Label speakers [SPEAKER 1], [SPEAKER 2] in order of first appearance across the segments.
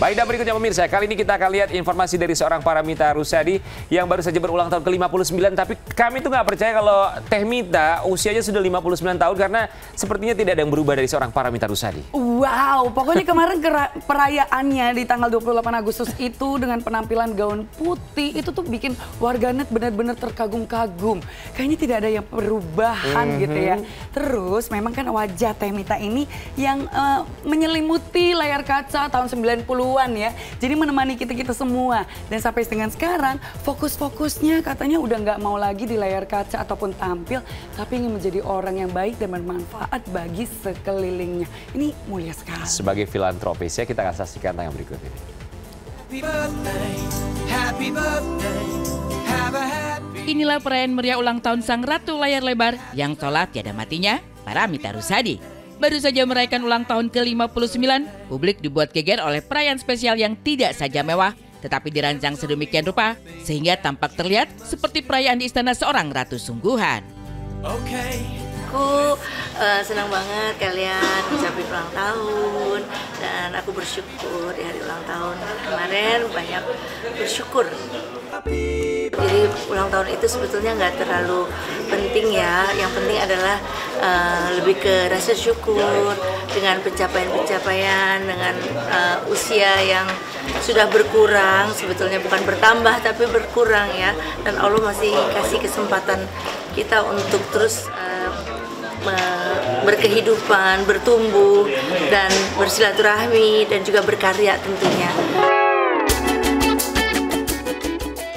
[SPEAKER 1] Baik, dan berikutnya pemirsa, kali ini kita akan lihat informasi dari seorang Paramitha Rusady yang baru saja berulang tahun ke-59. Tapi kami tuh nggak percaya kalau Teh Mita usianya sudah 59 tahun karena sepertinya tidak ada yang berubah dari seorang Paramitha Rusady.
[SPEAKER 2] Wow, pokoknya kemarin perayaannya di tanggal 28 Agustus itu dengan penampilan gaun putih itu tuh bikin warganet benar-benar terkagum-kagum. Kayaknya tidak ada yang perubahan gitu ya. Terus memang kan wajah Teh Mita ini yang menyelimuti layar kaca tahun 90-an ya. Jadi menemani kita-kita semua. Dan sampai dengan sekarang fokus-fokusnya katanya udah nggak mau lagi di layar kaca ataupun tampil, tapi ingin menjadi orang yang baik dan bermanfaat bagi sekelilingnya. Ini mulia sekali.
[SPEAKER 1] Sebagai filantropis ya, kita akan saksikan tayang berikut ini.
[SPEAKER 3] Inilah perayaan meriah ulang tahun sang ratu layar lebar yang tolak tiada matinya, Paramitha Rusady. Baru saja merayakan ulang tahun ke-59, publik dibuat geger oleh perayaan spesial yang tidak saja mewah, tetapi dirancang sedemikian rupa sehingga tampak terlihat seperti perayaan di istana seorang ratu sungguhan.
[SPEAKER 4] Aku senang banget kalian ucapin ulang tahun, dan aku bersyukur di hari ulang tahun kemarin banyak bersyukur. Jadi ulang tahun itu sebetulnya nggak terlalu penting ya, yang penting adalah lebih ke rasa syukur dengan pencapaian-pencapaian, dengan usia yang sudah berkurang, sebetulnya bukan bertambah tapi berkurang ya, dan Allah masih kasih kesempatan kita untuk terus berkehidupan, bertumbuh, dan bersilaturahmi, dan juga berkarya tentunya.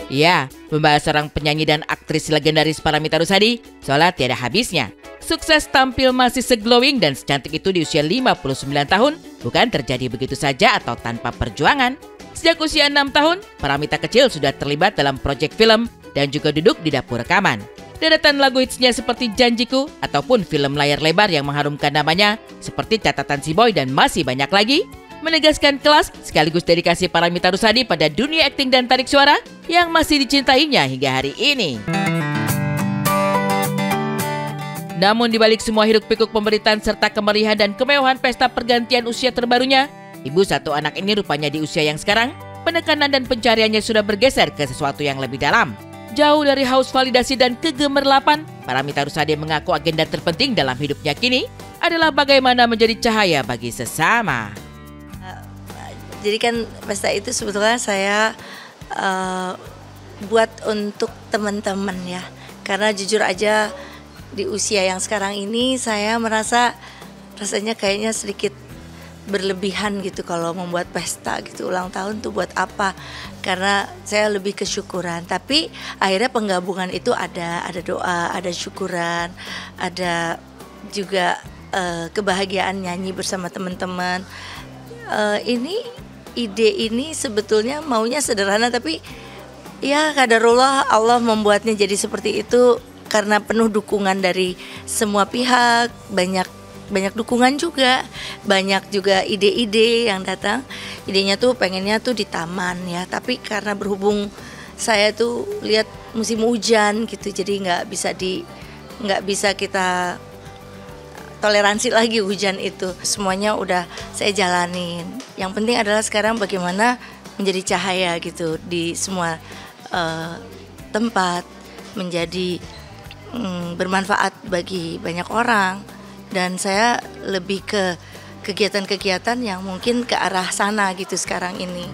[SPEAKER 3] Ya, membahas seorang penyanyi dan aktris legendaris Paramitha Rusady, seolah tiada habisnya. Sukses tampil masih seglowing dan secantik itu di usia 59 tahun bukan terjadi begitu saja atau tanpa perjuangan. Sejak usia 6 tahun, Paramitha kecil sudah terlibat dalam proyek film dan juga duduk di dapur rekaman. Deretan lagu hitsnya seperti Janjiku ataupun film layar lebar yang mengharumkan namanya seperti Catatan Si Boy dan masih banyak lagi menegaskan kelas sekaligus dedikasi Paramitha Rusady pada dunia akting dan tarik suara yang masih dicintainya hingga hari ini. Namun dibalik semua hiruk-pikuk pemberitaan serta kemeriahan dan kemewahan pesta pergantian usia terbarunya, ibu satu anak ini rupanya di usia yang sekarang penekanan dan pencariannya sudah bergeser ke sesuatu yang lebih dalam. Jauh dari haus validasi dan kegemerlapan, Paramitha Rusady mengaku agenda terpenting dalam hidupnya kini adalah bagaimana menjadi cahaya bagi sesama.
[SPEAKER 4] Jadi kan pesta itu sebetulnya saya buat untuk teman-teman ya. Karena jujur aja di usia yang sekarang ini saya merasa rasanya kayaknya sedikit berlebihan gitu kalau membuat pesta gitu ulang tahun tuh buat apa, karena saya lebih kesyukuran. Tapi akhirnya penggabungan itu ada doa, ada syukuran, ada juga kebahagiaan nyanyi bersama teman-teman. Ide ini sebetulnya maunya sederhana, tapi ya qadarullah Allah membuatnya jadi seperti itu karena penuh dukungan dari semua pihak, banyak dukungan juga, banyak juga ide-ide yang datang. Idenya tuh pengennya tuh di taman ya, tapi karena berhubung saya tuh lihat musim hujan gitu, jadi nggak bisa kita toleransi lagi hujan itu. Semuanya udah saya jalanin. Yang penting adalah sekarang bagaimana menjadi cahaya gitu di semua tempat, menjadi bermanfaat bagi banyak orang. Dan saya lebih ke kegiatan-kegiatan yang mungkin ke arah sana gitu sekarang ini.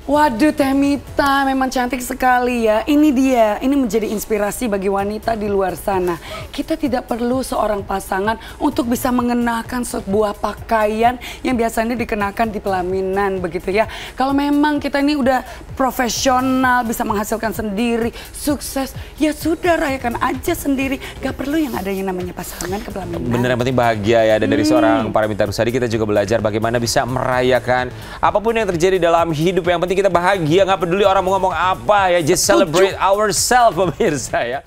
[SPEAKER 2] Waduh, Teh Mita memang cantik sekali ya. Ini dia, ini menjadi inspirasi bagi wanita di luar sana. Kita tidak perlu seorang pasangan untuk bisa mengenakan sebuah pakaian yang biasanya dikenakan di pelaminan begitu ya. Kalau memang kita ini udah profesional, bisa menghasilkan sendiri, sukses, ya sudah rayakan aja sendiri. Gak perlu yang ada yang namanya pasangan ke pelaminan.
[SPEAKER 1] Bener, yang penting bahagia ya. Dan dari seorang Paramitha Rusady kita juga belajar bagaimana bisa merayakan apapun yang terjadi dalam hidup. Yang penting kita bahagia, nggak peduli orang mau ngomong apa ya, just celebrate ourselves pemirsa ya.